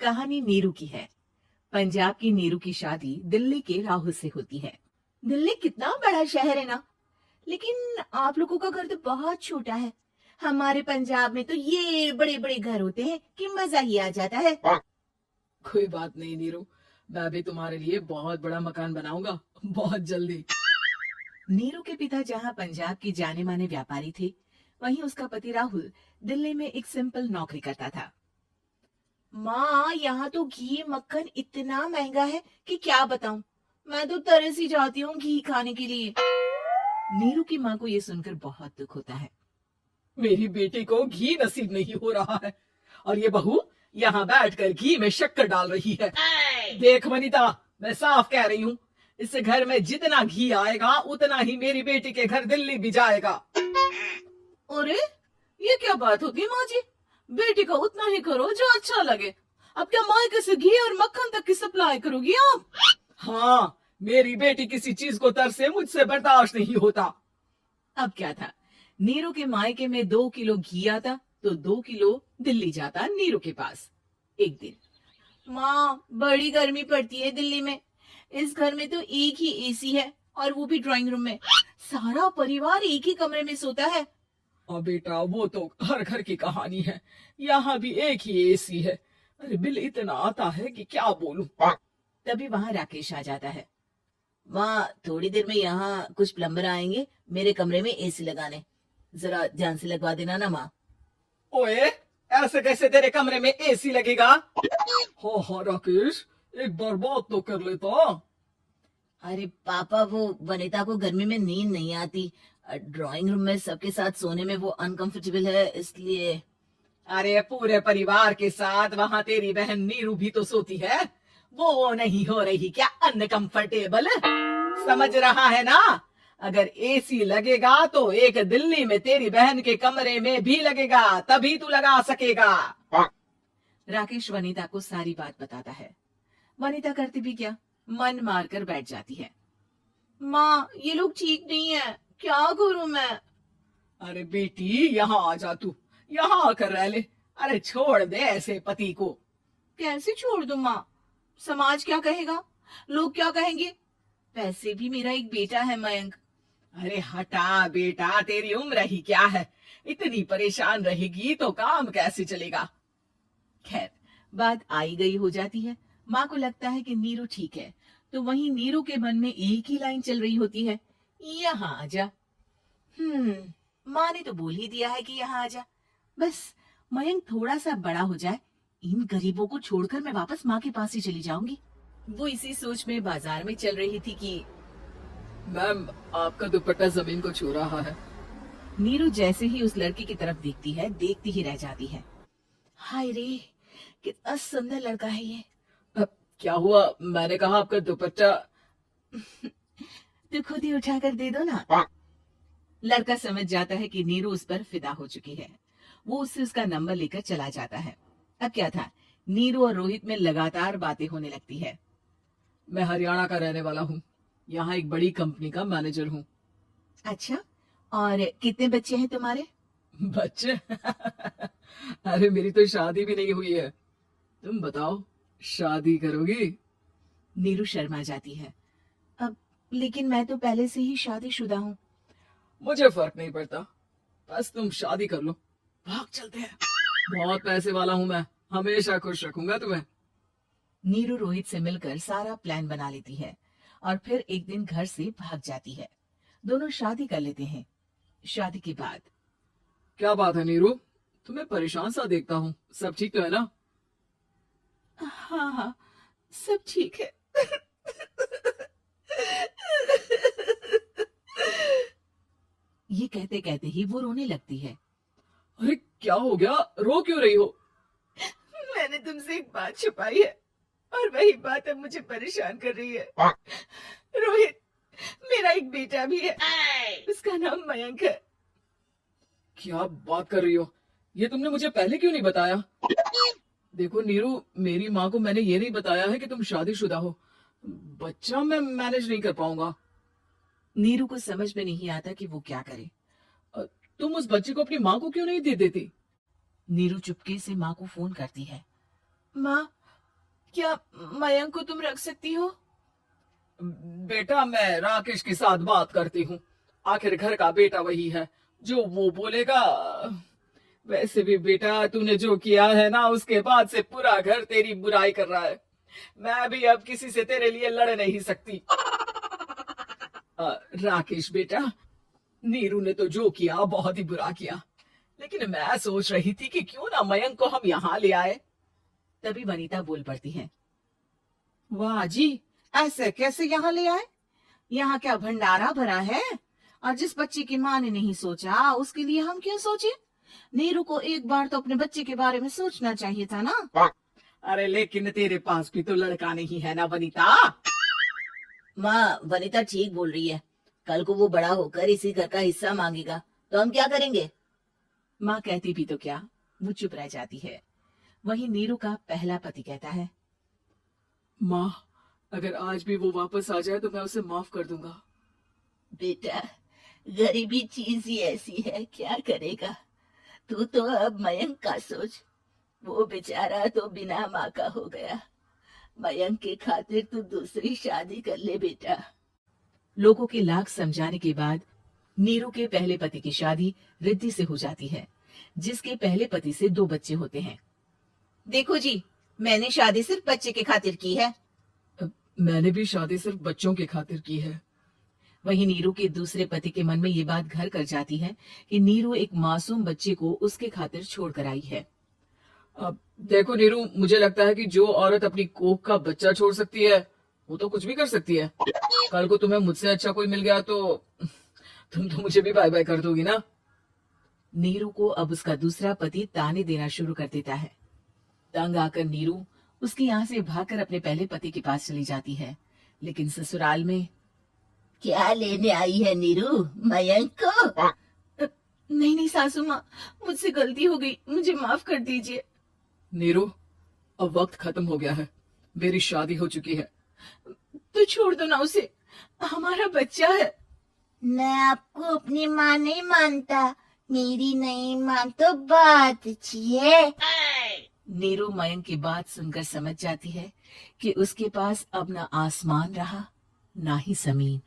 कहानी नीरू की है। पंजाब की नीरू की शादी दिल्ली के राहुल से होती है। दिल्ली कितना बड़ा शहर है ना, लेकिन आप लोगों का घर तो बहुत छोटा है। हमारे पंजाब में तो ये बड़े बड़े घर होते हैं कि मजा ही आ जाता है। कोई बात नहीं नीरू, मैं भी तुम्हारे लिए बहुत बड़ा मकान बनाऊंगा बहुत जल्दी। नीरू के पिता जहाँ पंजाब के जाने माने व्यापारी थे, वहीं उसका पति राहुल दिल्ली में एक सिंपल नौकरी करता था। माँ, यहाँ तो घी मक्खन इतना महंगा है कि क्या बताऊं। मैं तो तरस ही जाती हूँ घी खाने के लिए। नीरू की माँ को ये सुनकर बहुत दुख होता है। मेरी बेटी को घी नसीब नहीं हो रहा है और ये बहू यहाँ बैठकर घी में शक्कर डाल रही है। देख वनिता, मैं साफ कह रही हूँ, इस घर में जितना घी आएगा उतना ही मेरी बेटी के घर दिल्ली भी जाएगा। अरे, ये क्या बात होगी माँ जी? बेटी का उतना ही करो जो अच्छा लगे। अब क्या मायके से घी और मक्खन तक की सप्लाई करोगी आप? हाँ, मेरी बेटी किसी चीज को तरसे मुझसे बर्दाश्त नहीं होता। अब क्या था, नीरू के मायके में 2 किलो घी आता तो 2 किलो दिल्ली जाता नीरू के पास। एक दिन, माँ, बड़ी गर्मी पड़ती है दिल्ली में। इस घर में तो एक ही एसी है और वो भी ड्राइंग रूम में। सारा परिवार एक ही कमरे में सोता है। और बेटा, वो तो हर घर की कहानी है, यहाँ भी एक ही एसी है। अरे बिल इतना आता है कि क्या बोलूं। तभी वहां राकेश आ जाता है। माँ, थोड़ी देर में यहाँ कुछ प्लम्बर आएंगे मेरे कमरे में एसी लगाने। जरा ध्यान से लगवा देना ना माँ। ओए, ऐसे कैसे तेरे कमरे में एसी लगेगा? हाँ राकेश, एक बार बात तो कर लेता। अरे पापा, वो वनिता को गर्मी में नींद नहीं आती। ड्राइंग रूम में सबके साथ सोने में वो अनकंफर्टेबल है, इसलिए। अरे पूरे परिवार के साथ वहाँ तेरी बहन नीरू भी तो सोती है, वो नहीं हो रही क्या अनकंफर्टेबल? समझ रहा है ना? अगर एसी लगेगा तो एक दिल्ली में तेरी बहन के कमरे में भी लगेगा, तभी तू लगा सकेगा। राकेश वनिता को सारी बात बताता है। वनिता करती भी क्या, मन मार कर बैठ जाती है। माँ, ये लोग ठीक नहीं है, क्या करूं मैं? अरे बेटी, यहाँ आ जा, तू यहाँ आकर रह ले। अरे छोड़ दे ऐसे पति को। कैसे छोड़ दूं माँ? समाज क्या कहेगा, लोग क्या कहेंगे? वैसे भी मेरा एक बेटा है मयंक। अरे हटा बेटा, तेरी उम्र ही क्या है, इतनी परेशान रहेगी तो काम कैसे चलेगा। खैर, बात आई गई हो जाती है। माँ को लगता है कि नीरू ठीक है, तो वहीं नीरू के मन में एक ही लाइन चल रही होती है, यहाँ आजा। माँ ने तो बोल ही दिया है कि यहाँ आजा। बस मयंक थोड़ा सा बड़ा हो जाए, इन गरीबों को छोड़कर मैं वापस माँ के पास ही चली जाऊंगी। वो इसी सोच में बाजार में चल रही थी कि मैम, आपका दुपट्टा जमीन को छू रहा है। नीरू जैसे ही उस लड़की की तरफ देखती है, देखती ही रह जाती है। हाय रे, कितना सुंदर लड़का है ये। अब क्या हुआ? मैंने कहा आपका दुपट्टा। तो खुद ही उठा कर दे दो ना। लड़का समझ जाता है कि नीरू उस पर फिदा हो चुकी है। वो उससे उसका नंबर लेकर चला जाता है। अब क्या था, नीरू और रोहित में लगातार बातें होने लगती है। मैं हरियाणा का रहने वाला हूँ, यहाँ एक बड़ी कंपनी का मैनेजर हूँ। अच्छा, और कितने बच्चे हैं तुम्हारे? बच्चे? अरे मेरी तो शादी भी नहीं हुई है। तुम बताओ, शादी करोगी? नीरू शर्मा जाती है। अब लेकिन मैं तो पहले से ही शादीशुदा हूँ। मुझे फर्क नहीं पड़ता, बस तुम शादी कर लो, भाग चलते हैं। बहुत पैसे वाला हूँ मैं, हमेशा खुश रखूंगा तुम्हें। नीरू रोहित से मिलकर सारा प्लान बना लेती है और फिर एक दिन घर से भाग जाती है। दोनों शादी कर लेते हैं। शादी के बाद, क्या बात है नीरू, तुम्हें परेशान सा देखता हूँ, सब ठीक तो है ना? हाँ हाँ, सब ठीक है। ये कहते कहते ही वो रोने लगती है। अरे क्या हो गया, रो क्यों रही हो? मैंने तुमसे एक बात छुपाई है और वही बात अब मुझे परेशान कर रही है। रोहित, मेरा एक बेटा भी है, उसका नाम मयंक है। क्या बात कर रही हो, ये तुमने मुझे पहले क्यों नहीं बताया? देखो नीरू, मेरी माँ को मैंने ये नहीं बताया है कि तुम शादीशुदा हो, बच्चा मैं मैनेज नहीं कर पाऊंगा। नीरू को समझ में नहीं आता कि वो क्या करे। तुम उस बच्चे को अपनी माँ को क्यों नहीं दे देती? नीरू चुपके से माँ को फोन करती है। माँ, क्या मयंक को तुम रख सकती हो? बेटा मैं राकेश के साथ बात करती हूँ, आखिर घर का बेटा वही है, जो वो बोलेगा। वैसे भी बेटा तूने जो किया है ना, उसके बाद से पूरा घर तेरी बुराई कर रहा है। मैं भी अब किसी से तेरे लिए लड़ नहीं सकती। राकेश बेटा, नीरू ने तो जो किया बहुत ही बुरा किया, लेकिन मैं सोच रही थी कि क्यों ना मयंक को हम यहाँ ले आए। तभी वनीता बोल पड़ती है, वाह जी, ऐसे कैसे यहाँ ले आए? यहाँ क्या भंडारा भरा है? और जिस बच्चे की माँ ने नहीं सोचा, उसके लिए हम क्यों सोचे? नीरू को एक बार तो अपने बच्चे के बारे में सोचना चाहिए था ना। अरे लेकिन तेरे पास भी तो लड़का नहीं है ना वनीता। माँ, वनीता ठीक बोल रही है। कल को वो बड़ा होकर इसी घर का हिस्सा मांगेगा तो हम क्या करेंगे? माँ कहती भी तो क्या, वो चुप रह जाती है। वहीं नीरू का पहला पति कहता है, माँ, अगर आज भी वो वापस आ जाए तो मैं उसे माफ कर दूंगा। बेटा, गरीबी चीज ही ऐसी है, क्या करेगा? तू तो अब मयंक का सोच। वो बेचारा तो बिना माँ का हो गया। मयंक के खातिर तू दूसरी शादी कर ले बेटा। लोगों के लाख समझाने के बाद नीरू के पहले पति की शादी रिद्धि से हो जाती है, जिसके पहले पति से 2 बच्चे होते हैं। देखो जी, मैंने शादी सिर्फ बच्चे के खातिर की है। मैंने भी शादी सिर्फ बच्चों के खातिर की है। वहीं नीरू के दूसरे पति के मन में ये बात घर कर जाती है कि नीरू एक मासूम बच्चे को उसके खातिर छोड़ कर आई है। अब देखो नीरू, मुझे लगता है कि जो औरत अपनी कोख का बच्चा छोड़ सकती है, वो तो कुछ भी कर सकती है। कल को तुम्हें मुझसे अच्छा कोई मिल गया तो तुम तो मुझे भी बाय बाय कर दोगी ना। नीरू को अब उसका दूसरा पति ताने देना शुरू कर देता है। तंग आकर नीरू उसके यहाँ से भागकर अपने पहले पति के पास चली जाती है, लेकिन ससुराल में क्या लेने आई है नीरू, मयंक को? नहीं नहीं सासू माँ, मुझसे गलती हो गई, मुझे माफ कर दीजिए। नीरू, अब वक्त खत्म हो गया है, मेरी शादी हो चुकी है। तो छोड़ दो ना उसे, हमारा बच्चा है। मैं आपको अपनी माँ नहीं मानता, मेरी नहीं माँ तो बात अच्छी है। नीरू मयंक की बात सुनकर समझ जाती है कि उसके पास अब ना आसमान रहा ना ही जमीन।